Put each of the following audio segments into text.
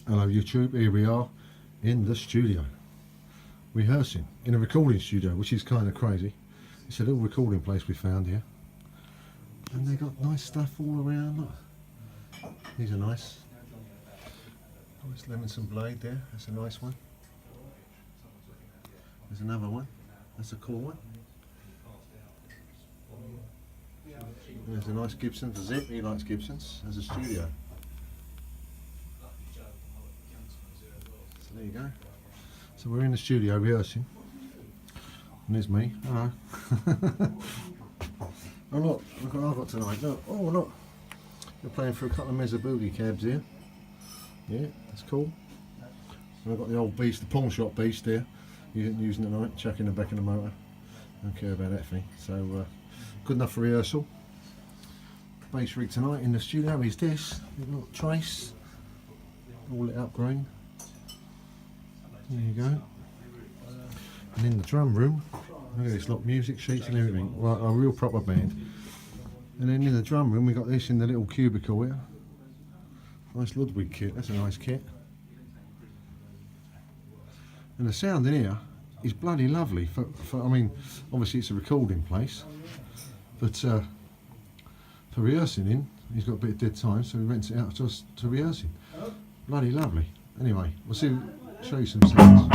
Hello YouTube, here we are in the studio, rehearsing in a recording studio, which is kind of crazy. It's a little recording place we found here, and they got nice stuff all around. Look, these are nice. Nice Levinson blade there, that's a nice one. There's another one, that's a cool one. There's a nice Gibson for Zip, he likes Gibsons. There's a studio. So there you go. So we're in the studio rehearsing. And there's me. Hello. Oh look what I've got tonight. Look, oh look. We're playing for a couple of Mezza Boogie cabs here. Yeah, that's cool. And I've got the old beast, the pawn shop beast there. Using it tonight, chucking the back of the motor. Don't care about that thing. So good enough for rehearsal. Bass rig tonight in the studio is this. We've got Trace. All lit up green. There you go. And in the drum room, look at this, lot music sheets and everything. Right, a real proper band. And then in the drum room, we got this in the little cubicle here. Nice Ludwig kit. That's a nice kit. And the sound in here is bloody lovely. I mean, obviously it's a recording place, but for rehearsing in, he's got a bit of dead time, so we rent it out to us to rehearsing. Bloody lovely. Anyway, we'll show you some sounds.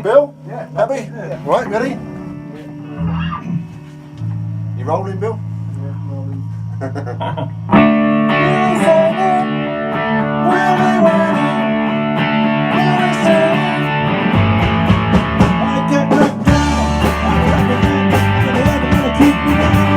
Bill? Yeah. Happy? Yeah. Right, ready? Yeah. You rolling, Bill? Yeah, rolling. Keep me down.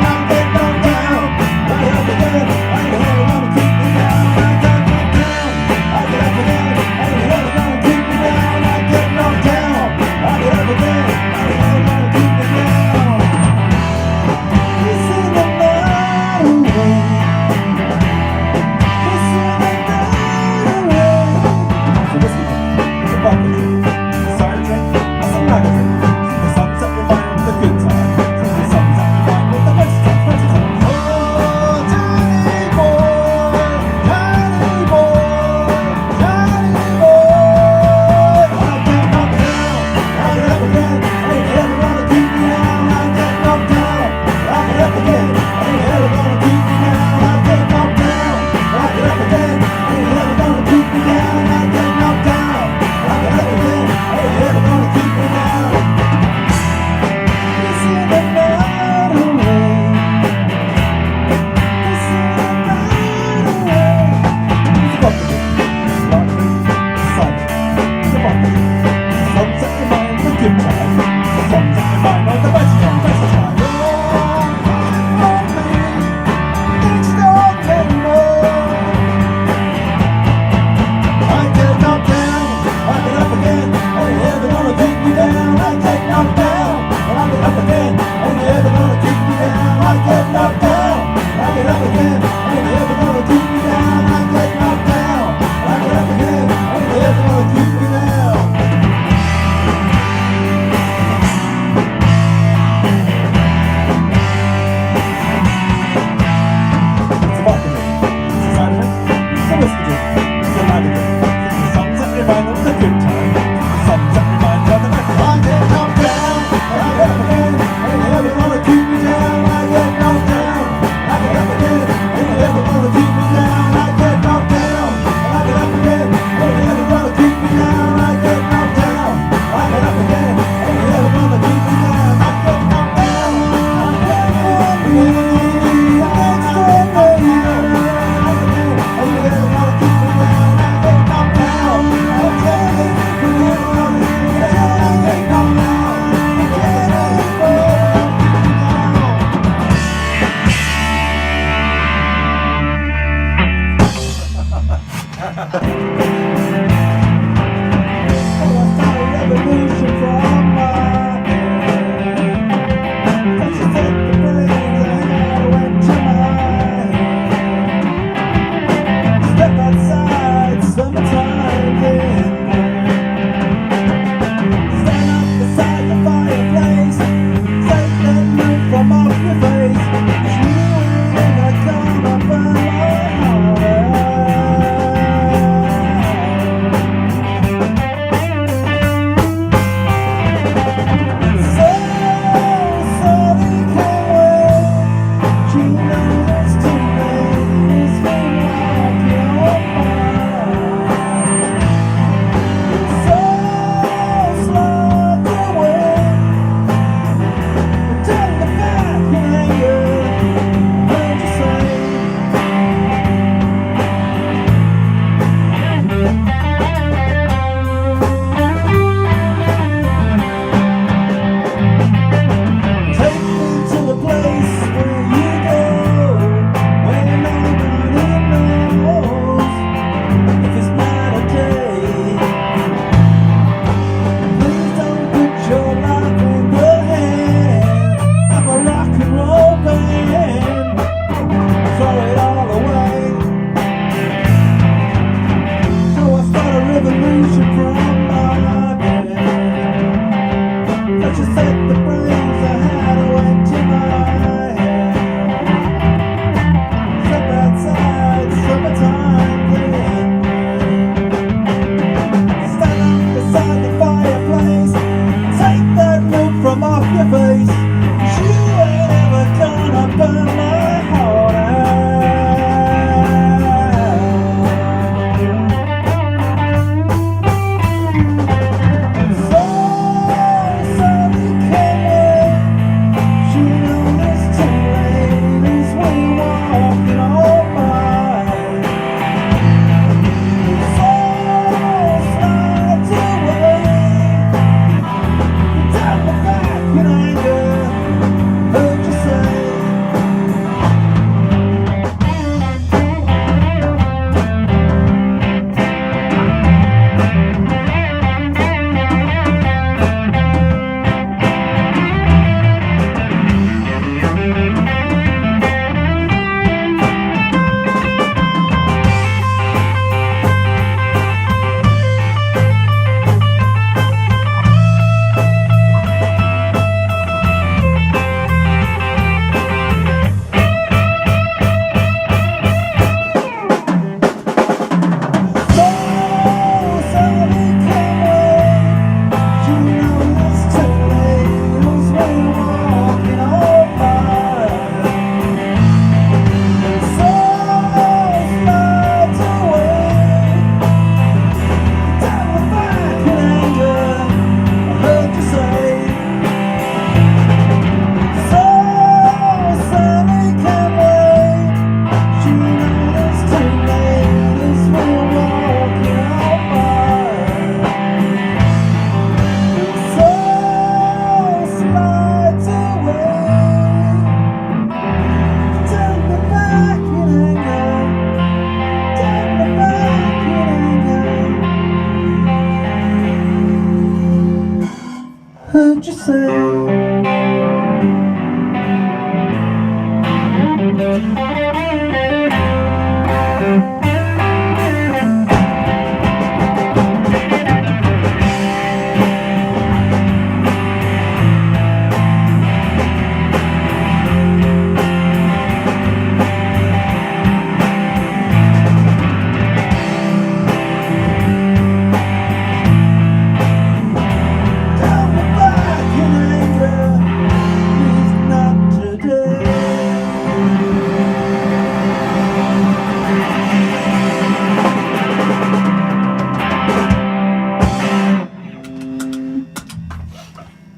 Heard you say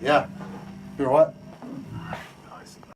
Yeah, be alright.